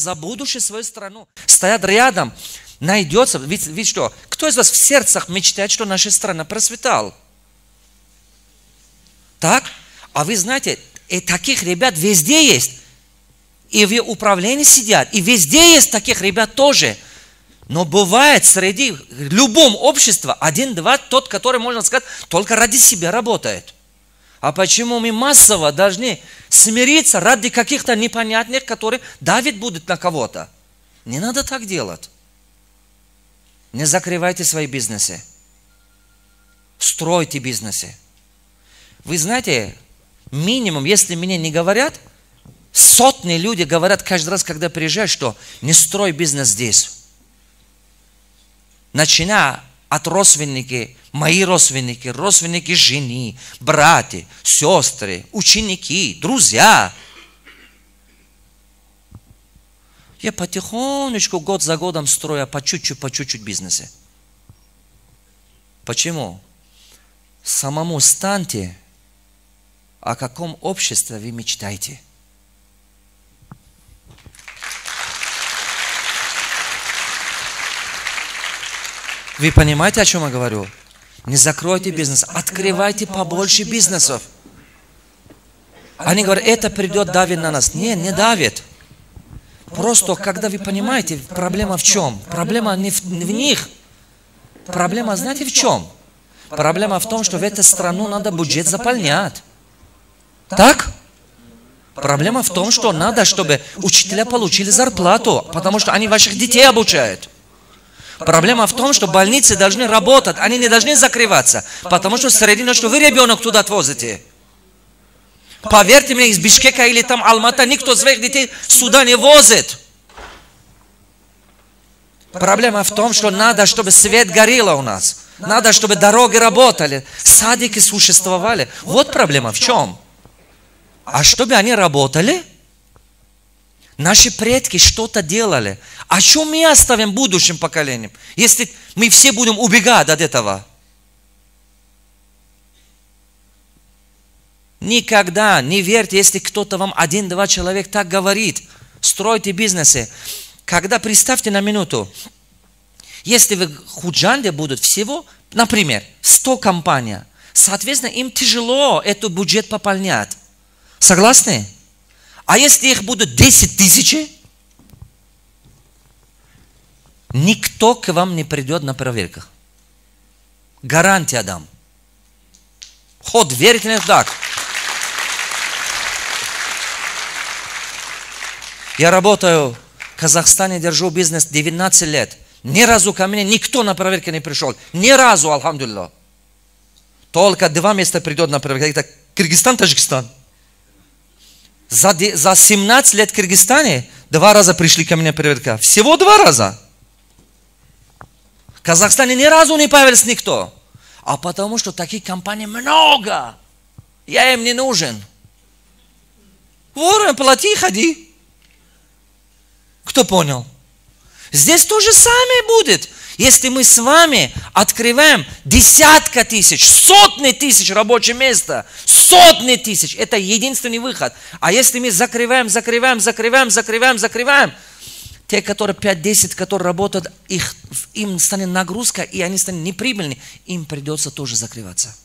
за будущее свою страну. Стоят рядом, найдется. Ведь что, кто из вас в сердцах мечтает, что наша страна процветала? Так? А вы знаете, и таких ребят везде есть. И в управлении сидят. И везде есть таких ребят тоже. Но бывает среди любом общества один-два тот, который, можно сказать, только ради себя работает. А почему мы массово должны смириться ради каких-то непонятных, которые давить будут на кого-то? Не надо так делать. Не закрывайте свои бизнесы. Стройте бизнесы. Вы знаете, минимум, если мне не говорят, сотни людей говорят каждый раз, когда приезжают, что не строй бизнес здесь. Начиная от родственников, мои родственники, родственники жены, братья, сестры, ученики, друзья. Я потихонечку, год за годом строю по чуть-чуть бизнесы. Почему? Самому станьте, о каком обществе вы мечтаете. Вы понимаете, о чем я говорю? Не закройте бизнес, открывайте побольше бизнесов. Они говорят, это придет, давит на нас. Нет, не давит. Просто, когда вы понимаете, проблема в чем? Проблема не в них. Проблема, знаете, в чем? Проблема в том, что в эту страну надо бюджет заполнять. Так? Проблема в том, что надо, чтобы учителя получили зарплату, потому что они ваших детей обучают. Проблема в том, что больницы должны работать, они не должны закрываться, потому что среди ночи вы ребенок туда отвозите. Поверьте мне, из Бишкека или там Алмата никто своих детей сюда не возит. Проблема в том, что надо, чтобы свет горел у нас. Надо, чтобы дороги работали, садики существовали. Вот проблема в чем? А чтобы они работали, наши предки что-то делали. А что мы оставим будущим поколениям, если мы все будем убегать от этого? Никогда не верьте, если кто-то вам один-два человека так говорит. Стройте бизнесы. Когда, представьте на минуту, если в Худжанде будут всего, например, 100 компаний, соответственно, им тяжело этот бюджет пополнять. Согласны? А если их будут 10 тысяч, никто к вам не придет на проверках. Гарантия дам. Ход, верите ли так? Я работаю в Казахстане, держу бизнес 19 лет. Ни разу ко мне никто на проверку не пришел. Ни разу, альхамдулилlah. Только 2 месяца придет на проверку. Это Кыргызстан, Таджикистан. За 17 лет в Кыргызстане 2 раза пришли ко мне проверка. Всего 2 раза. В Казахстане ни разу не появился никто. А потому что таких компаний много. Я им не нужен. Вор, плати, ходи. Кто понял? Здесь то же самое будет. Если мы с вами открываем десятки тысяч, сотни тысяч рабочих мест, сотни тысяч, это единственный выход. А если мы закрываем, те, которые 5-10, которые работают, им станет нагрузка, и они станут неприбыльны, им придется тоже закрываться.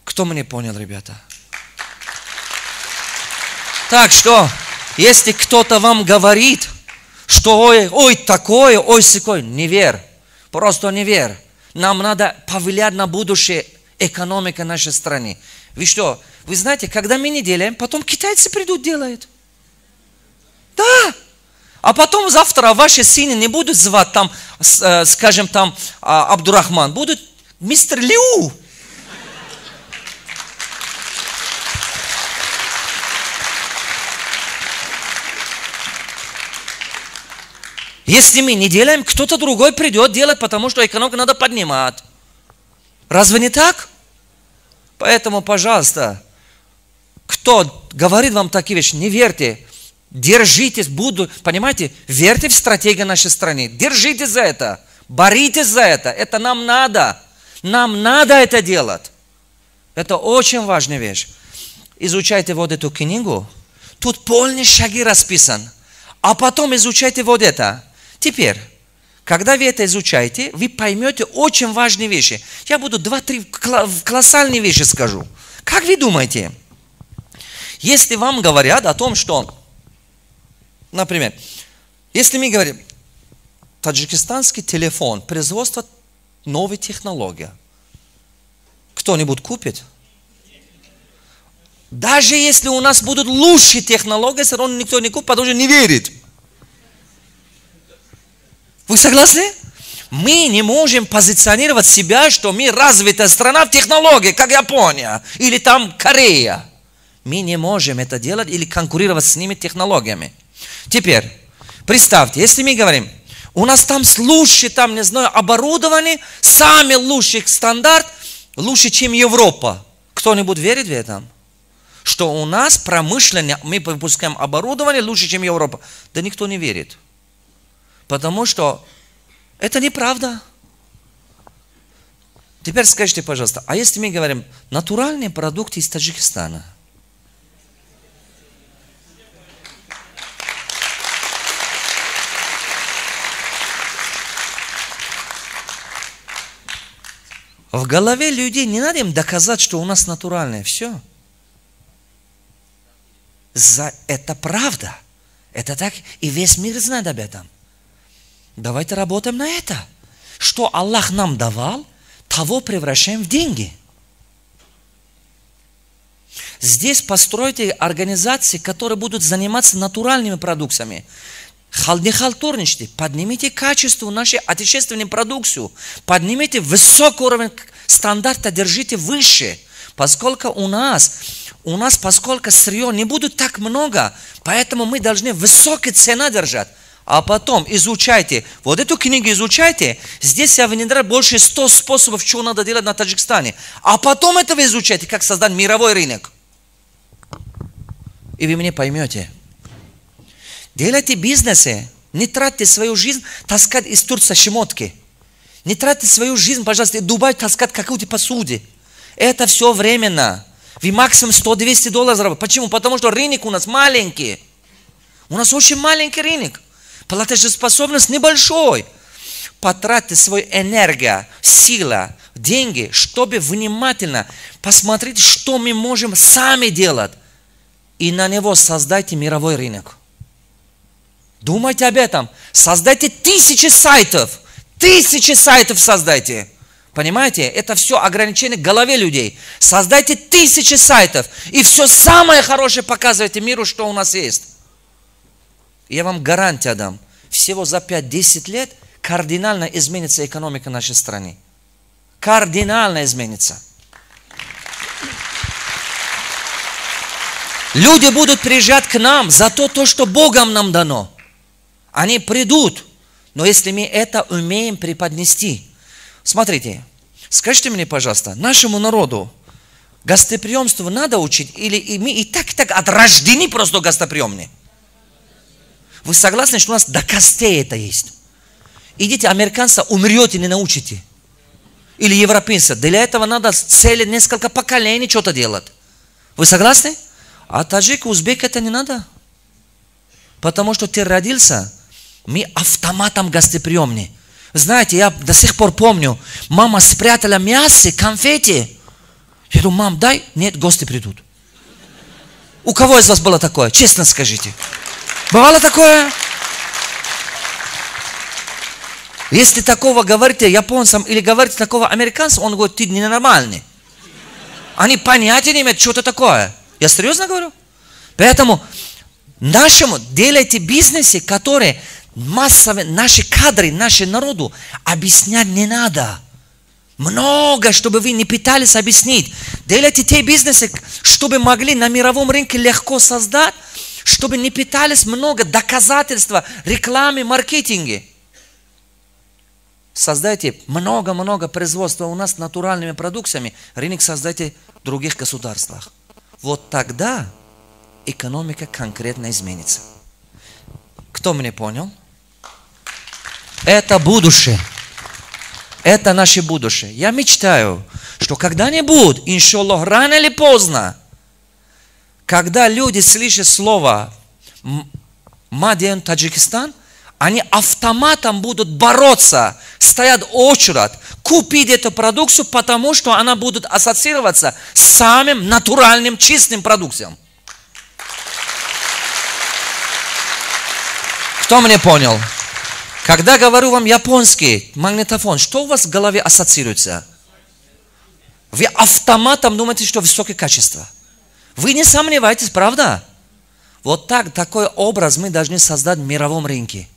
Кто меня понял, ребята? Так что, если кто-то вам говорит, что ой, такое, ой, сякое, не верь. Просто не верь. Нам надо повлиять на будущее экономика нашей страны. Вы что, вы знаете, когда мы не делаем, потом китайцы придут, делают. Да. А потом завтра ваши сыны не будут звать там, скажем, там Абдурахман, будут мистер Лю. Если мы не делаем, кто-то другой придет делать, потому что экономику надо поднимать. Разве не так? Поэтому, пожалуйста, кто говорит вам такие вещи, не верьте. Держитесь, понимаете, верьте в стратегию нашей страны. Держитесь за это. Боритесь за это. Это нам надо. Нам надо это делать. Это очень важная вещь. Изучайте вот эту книгу. Тут полные шаги расписан. А потом изучайте вот это. Теперь, когда вы это изучаете, вы поймете очень важные вещи. Я буду 2-3 колоссальные вещи скажу. Как вы думаете, если вам говорят о том, что, например, если мы говорим, таджикистанский телефон, производство новой технологии, кто-нибудь купит? Даже если у нас будут лучшие технологии, все равно никто не купит, потому что не верит. Вы согласны? Мы не можем позиционировать себя, что мы развитая страна в технологии, как Япония или там Корея. Мы не можем это делать или конкурировать с ними технологиями. Теперь, представьте, если мы говорим, у нас там лучше, там, не знаю, оборудование, самый лучший стандарт, лучше, чем Европа. Кто-нибудь верит в это? Что у нас промышленно, мы выпускаем оборудование лучше, чем Европа. Да никто не верит. Потому что это неправда. Теперь скажите, пожалуйста, а если мы говорим натуральные продукты из Таджикистана? В голове людей не надо им доказать, что у нас натуральное. Все. Это правда. Это так. И весь мир знает об этом. Давайте работаем на это. Что Аллах нам давал, того превращаем в деньги. Здесь постройте организации, которые будут заниматься натуральными продуктами. Не халтурничайте, поднимите качество нашей отечественной продукции, поднимите высокий уровень стандарта, держите выше, поскольку у нас поскольку сырье не будет так много, поэтому мы должны высокие цены держать. А потом изучайте, вот эту книгу изучайте, здесь я внедряю больше 100 способов, что надо делать на Таджикистане. А потом это вы изучайте, как создать мировой рынок. И вы меня поймете. Делайте бизнесы, не тратьте свою жизнь таскать из Турции шмотки. Не тратьте свою жизнь, пожалуйста, в Дубай таскать какую-то посуду. Это все временно. Вы максимум $100-200 заработаете. Почему? Потому что рынок у нас маленький. У нас очень маленький рынок. Платежеспособность небольшой. Потратьте свою энергию, силу, деньги, чтобы внимательно посмотреть, что мы можем сами делать. И на него создайте мировой рынок. Думайте об этом. Создайте 1000 сайтов. 1000 сайтов создайте. Понимаете? Это все ограничение в голове людей. Создайте 1000 сайтов. И все самое хорошее показывайте миру, что у нас есть. Я вам гарантию дам. Всего за 5-10 лет кардинально изменится экономика нашей страны. Кардинально изменится. Люди будут приезжать к нам за то, что Богом нам дано. Они придут. Но если мы это умеем преподнести. Смотрите, скажите мне, пожалуйста, нашему народу гостеприимству надо учить? Или мы и так от рождения просто гостеприимны? Вы согласны, что у нас до костей это есть? Идите, американца умрете, не научите. Или европейца. Для этого надо цели несколько поколений что-то делать. Вы согласны? А таджик, узбек это не надо. Потому что ты родился, мы автоматом гостеприимны. Знаете, я до сих пор помню, мама спрятала мясо, конфеты. Я думаю, мам, дай. Нет, гости придут. У кого из вас было такое? Честно скажите. Бывало такое? Если такого говорите японцам или говорите такого американцам, он говорит, ты ненормальный. Они понятия не имеют, что это такое. Я серьезно говорю? Поэтому нашему делайте бизнесы, которые массовые, наши кадры, нашему народу объяснять не надо. Много, чтобы вы не пытались объяснить. Делайте те бизнесы, чтобы могли на мировом рынке легко создать, чтобы не пытались много доказательства, рекламы, маркетинге. Создайте много-много производства у нас натуральными продуктами, рынок создайте в других государствах. Вот тогда экономика конкретно изменится. Кто меня понял? Это будущее. Это наше будущее. Я мечтаю, что когда-нибудь, иншаллах, рано или поздно, Когда люди слышат слово Маден, Таджикистан, они автоматом будут бороться, стоят очередь, купить эту продукцию, потому что она будет ассоциироваться с самым натуральным, чистым продуктом. Кто меня понял? Когда говорю вам японский магнитофон, что у вас в голове ассоциируется? Вы автоматом думаете, что высокое качество. Вы не сомневаетесь, правда? Вот так, такой образ мы должны создать в мировом рынке.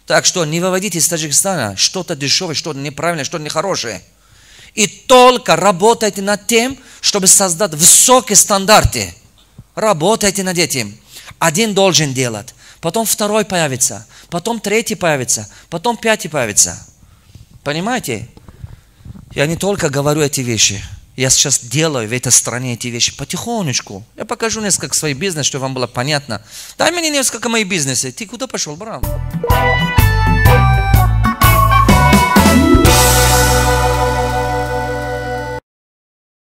Так что не выводите из Таджикистана что-то дешевое, что-то неправильное, что-то нехорошее. И только работайте над тем, чтобы создать высокие стандарты. Работайте над этим. Один должен делать. Потом второй появится. Потом третий появится. Потом пятый появится. Понимаете? Я не только говорю эти вещи. Я сейчас делаю в этой стране эти вещи потихонечку. Я покажу несколько своих бизнесов, чтобы вам было понятно. Дай мне несколько моих бизнесов. Ты куда пошел, брат?